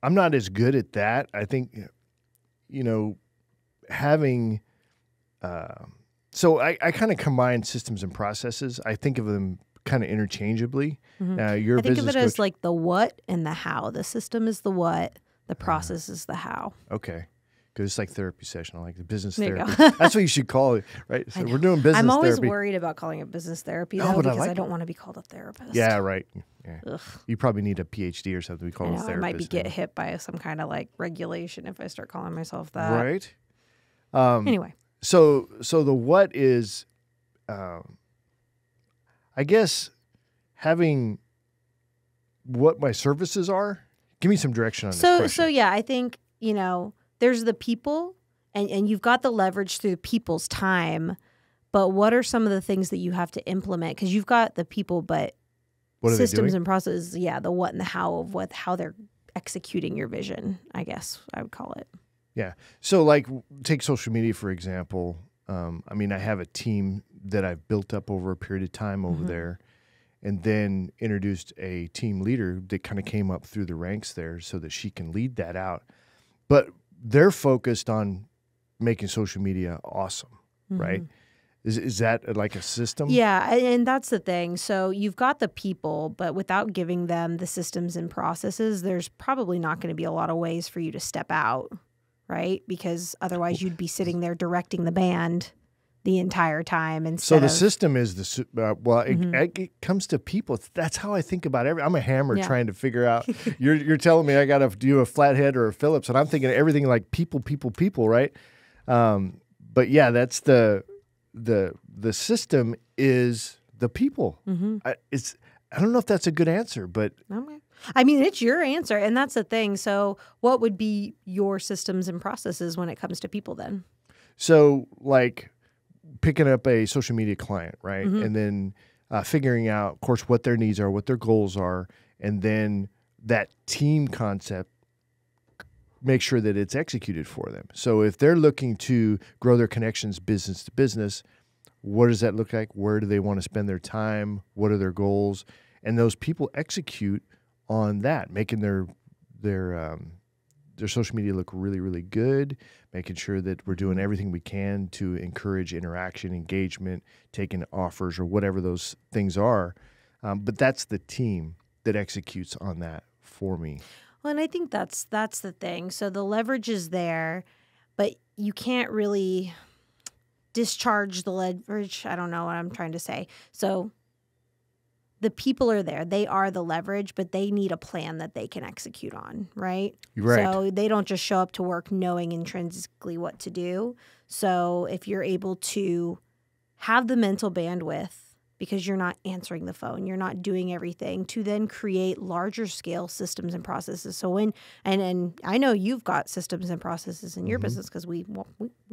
I'm not as good at that. I think, having, so I kind of combine systems and processes. I think of them kind of interchangeably. You're I think of it coach. as like the what and the how. The system is the what, the process is the how. Okay. Because it's like therapy session. I like the business There you therapy. That's what you should call it, right? So we're doing business therapy. I'm always worried about calling it business therapy, though, because I don't want to be called a therapist. Yeah, right. Yeah. You probably need a PhD or something. We call it a therapist. I might get hit by some kind of like regulation if I start calling myself that. Right. Anyway. So the what is, I guess, having what my services are. Give me some direction on this question. So yeah, I think, there's the people and you've got the leverage through people's time, but what are some of the things that you have to implement? Because you've got the people, but what systems and processes, the what and the how of how they're executing your vision, I guess I would call it. Yeah. So like take social media, for example. I have a team that I've built up over a period of time over there, and then introduced a team leader that kind of came up through the ranks there so that she can lead that out. But they're focused on making social media awesome, right? Is that like a system? Yeah, and that's the thing. So you've got the people, but without giving them the systems and processes, there's probably not going to be a lot of ways for you to step out, right? Because otherwise you'd be sitting there directing the band the entire time. So the system is it comes to people. That's how I think about I'm a hammer trying to figure out. You're telling me I got to do a flathead or a Phillips, and I'm thinking of everything like people, right? But yeah, that's the system is the people. I don't know if that's a good answer, but it's your answer, and that's the thing. So what would be your systems and processes when it comes to people then? So like picking up a social media client, right? And then figuring out, of course, what their needs are, what their goals are, and then that team concept, make sure that it's executed for them. So if they're looking to grow their connections business to business, what does that look like? Where do they want to spend their time? What are their goals? And those people execute on that, making their social media look really, really good, making sure that we're doing everything we can to encourage interaction, engagement, taking offers or whatever those things are. But that's the team that executes on that for me. Well, and I think that's the thing. So the leverage is there, but you can't really discharge the leverage. I don't know what I'm trying to say. So the people are there. They are the leverage, but they need a plan that they can execute on, right? Right. So they don't just show up to work knowing intrinsically what to do. So if you're able to have the mental bandwidth, because you're not answering the phone, you're not doing everything, to then create larger scale systems and processes. So and I know you've got systems and processes in your business because we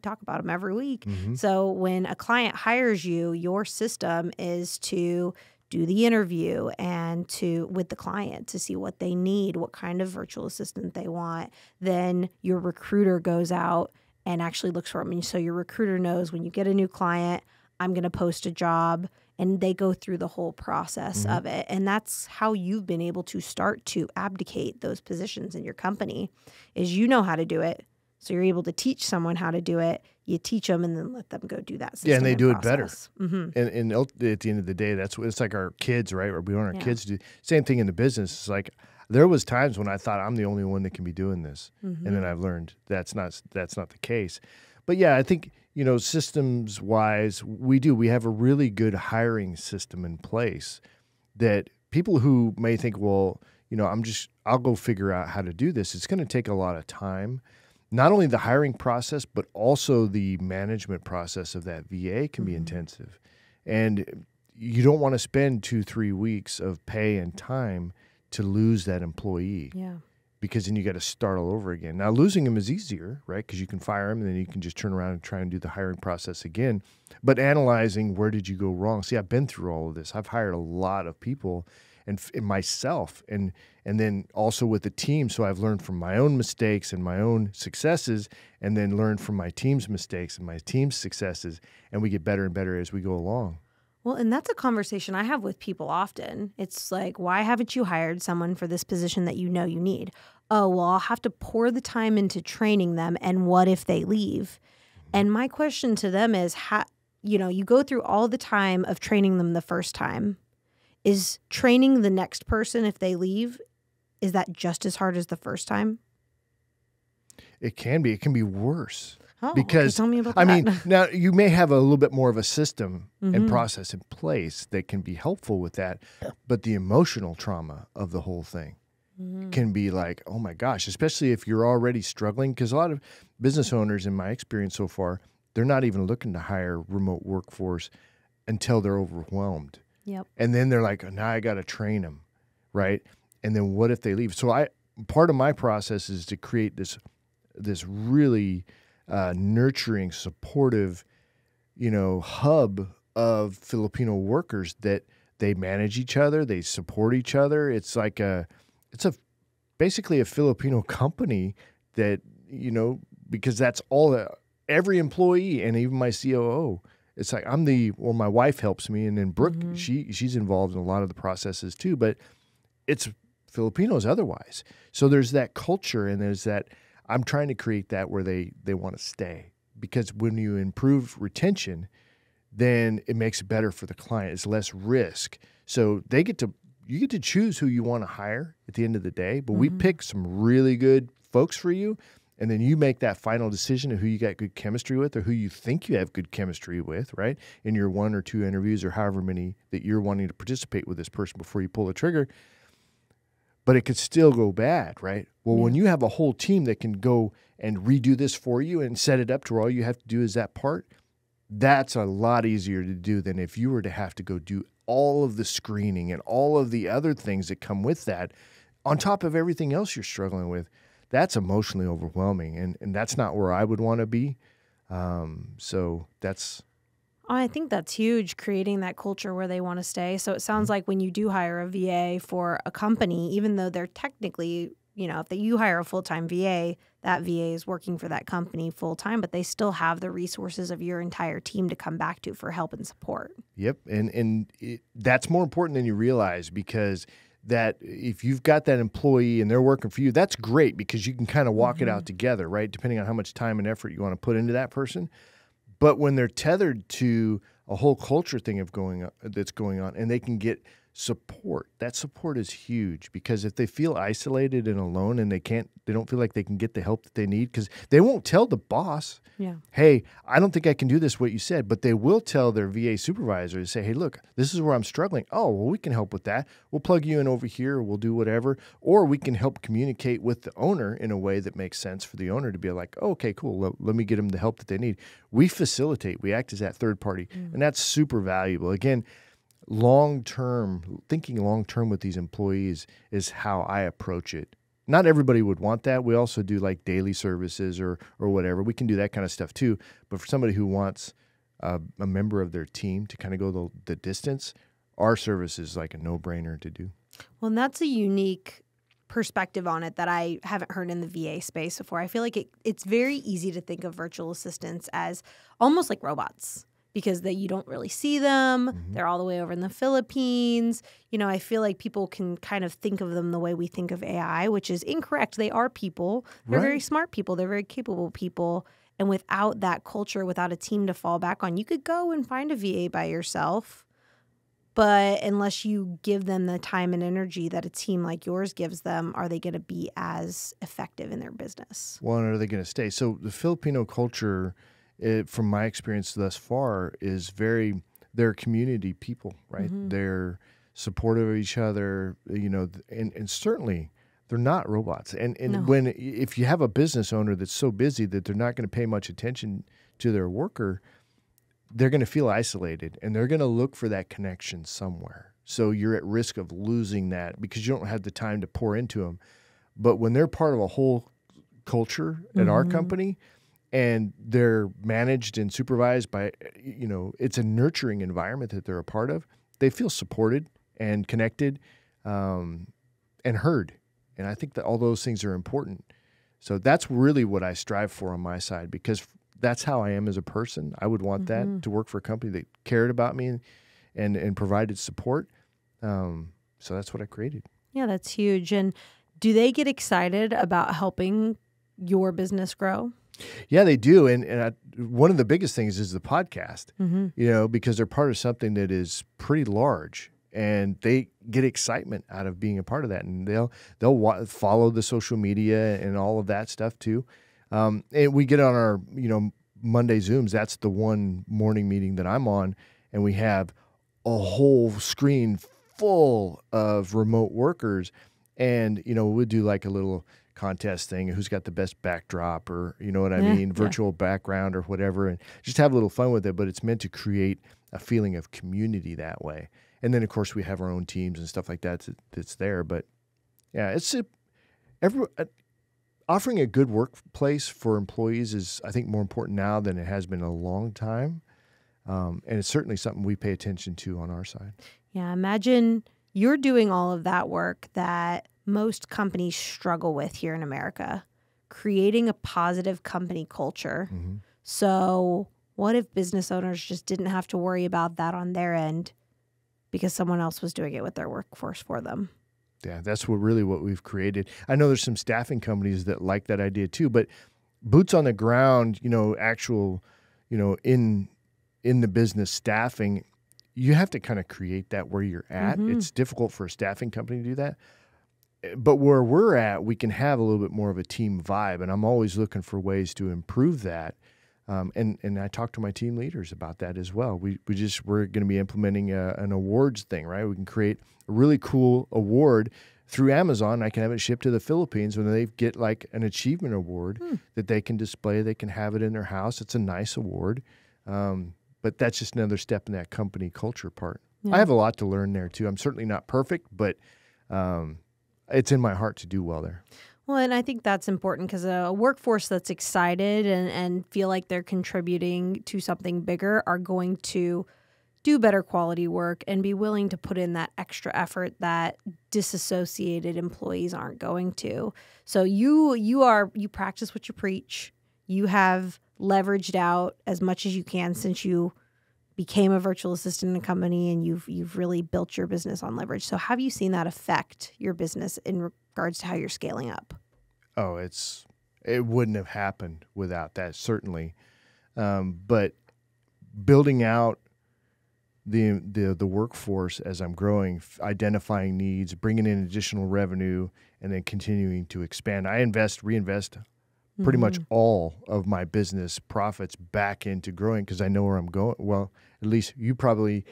talk about them every week. So when a client hires you, your system is to do the interview and with the client to see what they need, what kind of virtual assistant they want. Then your recruiter goes out and actually looks for them. And so your recruiter knows when you get a new client, I'm going to post a job, and they go through the whole process of it. And that's how you've been able to start to abdicate those positions in your company, is you know how to do it. So you're able to teach someone how to do it. You teach them and then let them go do that system. Yeah, and they do it better. Mm-hmm. And at the end of the day, it's like our kids, right? Or we want our kids to do. Same thing in the business. It's like there was times when I thought I'm the only one that can be doing this. And then I've learned that's not the case. But yeah, I think, systems wise, we have a really good hiring system in place that people who may think, well, I'll go figure out how to do this. It's going to take a lot of time. Not only the hiring process, but also the management process of that VA can be intensive. And you don't want to spend 2-3 weeks of pay and time to lose that employee. Yeah. Because then you got to start all over again. Now, losing them is easier, right? Because you can fire them, and then you can just turn around and try and do the hiring process again. But analyzing, where did you go wrong? See, I've been through all of this. I've hired a lot of people, and myself, and then also with the team. So I've learned from my own mistakes and my own successes, and then learned from my team's mistakes and my team's successes, and we get better and better as we go along. Well, and that's a conversation I have with people often. It's like, why haven't you hired someone for this position that you know you need? oh, well, I'll have to pour the time into training them. And what if they leave? And my question to them is, you go through all the time of training them the first time. Is training the next person if they leave, is that just as hard as the first time? It can be. It can be worse. Oh, because, okay, tell me about that. I mean, now you may have a little bit more of a system and process in place that can be helpful with that, but the emotional trauma of the whole thing can be like, oh my gosh, especially if you're already struggling, because a lot of business owners, in my experience so far, they're not even looking to hire remote workforce until they're overwhelmed. Yep. And then they're like, oh, now I got to train them, right? And then what if they leave? So part of my process is to create this really nurturing, supportive, hub of Filipino workers that they manage each other, they support each other. It's like basically a Filipino company that, because that's every employee and even my COO. It's like my wife helps me, and then Brooke, she's involved in a lot of the processes too, but it's Filipinos otherwise. So there's that culture, and there's that, I'm trying to create that where they want to stay, because when you improve retention, then it makes it better for the client. It's less risk. So you get to choose who you want to hire at the end of the day, but we pick some really good folks for you. And then you make that final decision of who you got good chemistry with, or who you think you have good chemistry with, right? In your 1 or 2 interviews, or however many that you're wanting to participate with this person before you pull the trigger. But it could still go bad, right? Well, when you have a whole team that can go and redo this for you and set it up to where all you have to do is that part, that's a lot easier to do than if you were to have to go do all of the screening and all of the other things that come with that on top of everything else you're struggling with. That's emotionally overwhelming, and that's not where I would want to be. So that's... I think that's huge, creating that culture where they want to stay. So it sounds like when you do hire a VA for a company, even though they're technically, if you hire a full-time VA, that VA is working for that company full-time, but they still have the resources of your entire team to come back to for help and support. Yep, and that's more important than you realize, because that if you've got that employee and they're working for you, that's great, because you can kind of walk it out together, right? Depending on how much time and effort you want to put into that person. But when they're tethered to a whole culture thing that's going on, and they can get support, that support is huge, because if they feel isolated and alone and they don't feel like they can get the help that they need, because they won't tell the boss, hey, I don't think I can do this, what you said, but they will tell their VA supervisor to say, hey, look, this is where I'm struggling. Oh, well, we can help with that. We'll plug you in over here, or we'll do whatever, or we can help communicate with the owner in a way that makes sense for the owner to be like, oh, okay, cool, let me get them the help that they need. We facilitate, we act as that third party, and that's super valuable. Again, thinking long-term with these employees is how I approach it. Not everybody would want that. We also do like daily services or whatever. We can do that kind of stuff too. But for somebody who wants a member of their team to kind of go the distance, our service is like a no-brainer to do. Well, and that's a unique perspective on it that I haven't heard in the VA space before. I feel like it's very easy to think of virtual assistants as almost like robots, because you don't really see them. They're all the way over in the Philippines. I feel like people can kind of think of them the way we think of AI, which is incorrect. They are people. They're very smart people. They're very capable people. And without that culture, without a team to fall back on, you could go and find a VA by yourself. But unless you give them the time and energy that a team like yours gives them, are they going to be as effective in their business? Well, and are they going to stay? So the Filipino culture, from my experience thus far, is they're community people, right? They're supportive of each other, and certainly they're not robots. And if you have a business owner that's so busy that they're not going to pay much attention to their worker, they're going to feel isolated, and they're going to look for that connection somewhere. So you're at risk of losing that because you don't have the time to pour into them. But when they're part of a whole culture at our company, and they're managed and supervised by, it's a nurturing environment that they're a part of, they feel supported and connected and heard. And I think that all those things are important. So that's really what I strive for on my side, because that's how I am as a person. I would want that to work for a company that cared about me and provided support. So that's what I created. Yeah, that's huge. And Do they get excited about helping your business grow? Yeah, they do. And one of the biggest things is the podcast, because they're part of something that is pretty large, and they get excitement out of being a part of that. And they'll follow the social media and all of that stuff too. And we get on our, Monday Zooms. That's the one morning meeting that I'm on, and we have a whole screen full of remote workers. And, we'll do like a little contest thing, who's got the best backdrop, or virtual background or whatever, and just have a little fun with it. But it's meant to create a feeling of community that way. And then of course we have our own teams and stuff like that that's there. But yeah, offering a good workplace for employees is, I think, more important now than it has been in a long time. And it's certainly something we pay attention to on our side. Yeah, imagine you're doing all of that work that most companies struggle with here in America, creating a positive company culture. Mm-hmm. So what if business owners just didn't have to worry about that on their end because someone else was doing it with their workforce for them? Yeah, that's what we've created. I know there's some staffing companies that like that idea too, but boots on the ground, actual, in the business staffing, you have to kind of create that where you're at. Mm-hmm. It's difficult for a staffing company to do that. But where we're at, we can have a little bit more of a team vibe, and I'm always looking for ways to improve that. And I talk to my team leaders about that as well. We're going to be implementing an awards thing, right? We can create a really cool award through Amazon. I can have it shipped to the Philippines, when they get like an achievement award that they can display. They can have it in their house. It's a nice award. But that's just another step in that company culture part. Yeah. I have a lot to learn there too. I'm certainly not perfect, but it's in my heart to do well there. Well, and I think that's important, because a workforce that's excited and feel like they're contributing to something bigger are going to do better quality work and be willing to put in that extra effort that disassociated employees aren't going to. So you practice what you preach. You have leveraged out as much as you can since you became a virtual assistant in a company, and you've really built your business on leverage. So have you seen that affect your business in regards to how you're scaling up? Oh, it wouldn't have happened without that, certainly. But building out the workforce as I'm growing, identifying needs, bringing in additional revenue, and then continuing to expand. I reinvest pretty much all of my business profits back into growing, because I know where I'm going. Well, at least you probably,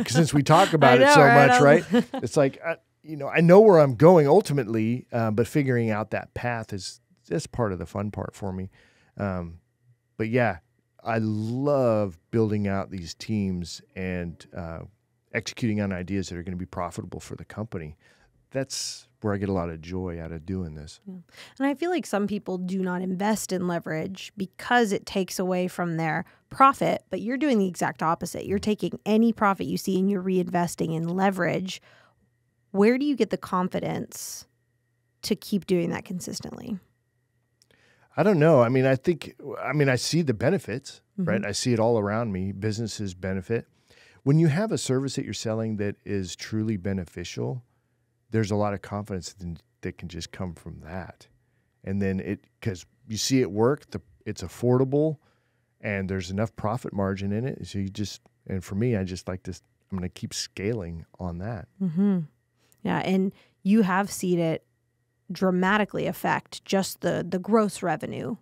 since we talk about it so much, right? It's like, I know where I'm going ultimately, but figuring out that path is just part of the fun part for me. But yeah, I love building out these teams and executing on ideas that are going to be profitable for the company. That's where I get a lot of joy out of doing this. Yeah. And I feel like some people do not invest in leverage because it takes away from their profit, but you're doing the exact opposite. You're taking any profit you see and you're reinvesting in leverage. Where do you get the confidence to keep doing that consistently? I don't know. I see the benefits, right? I see it all around me. Businesses benefit. When you have a service that you're selling that is truly beneficial, there's a lot of confidence that can just come from that. And then because you see it work, it's affordable, and there's enough profit margin in it. So and for me, I just like this, I'm going to keep scaling on that. Mm-hmm. Yeah. And you have seen it dramatically affect just the gross revenue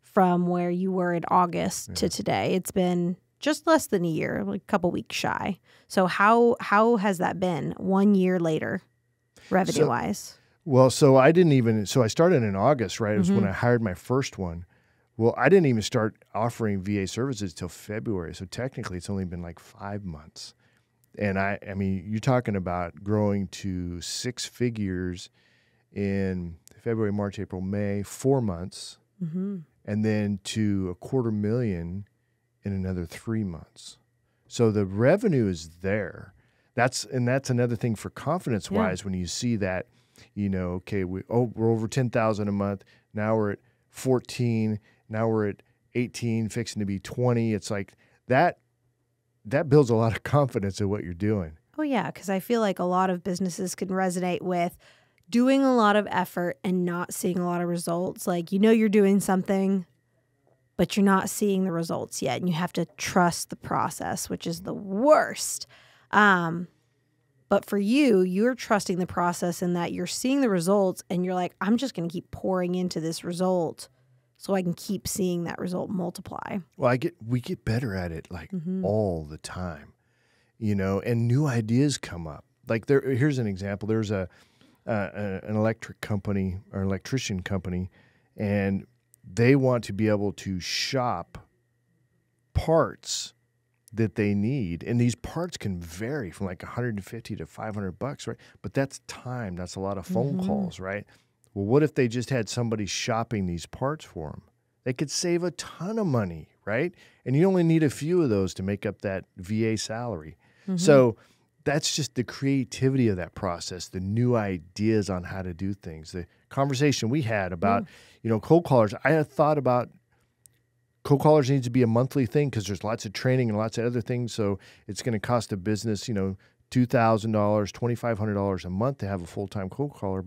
from where you were in August to today. It's been just less than a year, like a couple weeks shy. So how has that been 1 year later, revenue-wise? So I started in August, right? It was when I hired my first one. Well, I didn't even start offering VA services till February. So technically it's only been like 5 months. And you're talking about growing to 6 figures in February, March, April, May, 4 months, and then to $250,000 in another 3 months. So the revenue is there. That's another thing for confidence wise, when you see that, okay, we're over 10,000 a month. Now we're at 14. Now we're at 18, fixing to be 20. It's like that builds a lot of confidence in what you're doing. Oh yeah, because I feel like a lot of businesses can resonate with doing a lot of effort and not seeing a lot of results. Like, you're doing something, but you're not seeing the results yet. And you have to trust the process, which is the worst. But for you, you're trusting the process in that you're seeing the results and you're like, I'm just going to keep pouring into this result so I can keep seeing that result multiply. Well, we get better at it like all the time, and new ideas come up. Like here's an example. There's an electric company or electrician company, and they want to be able to shop parts that they need, and these parts can vary from like $150 to $500, right? But that's time. That's a lot of phone calls, right? Well, what if they just had somebody shopping these parts for them? They could save a ton of money, right? And you only need a few of those to make up that VA salary. So that's just the creativity of that process, the new ideas on how to do things. The conversation we had about, cold callers. I had thought about cold callers needs to be a monthly thing because there's lots of training and lots of other things. So it's going to cost a business, $2,000, $2,500 a month to have a full-time cold caller.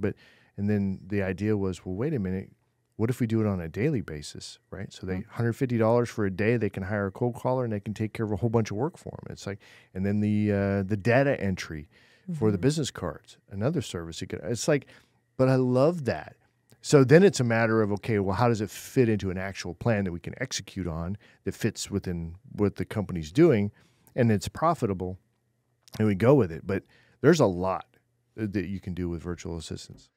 And then the idea was, well, wait a minute, what if we do it on a daily basis, right? So they $150 for a day, they can hire a cold caller and they can take care of a whole bunch of work for them. It's like, and then the data entry for the business cards, another service. It's like, but I love that. So then it's a matter of, okay, well, how does it fit into an actual plan that we can execute on that fits within what the company's doing and it's profitable and we go with it. But there's a lot that you can do with virtual assistants.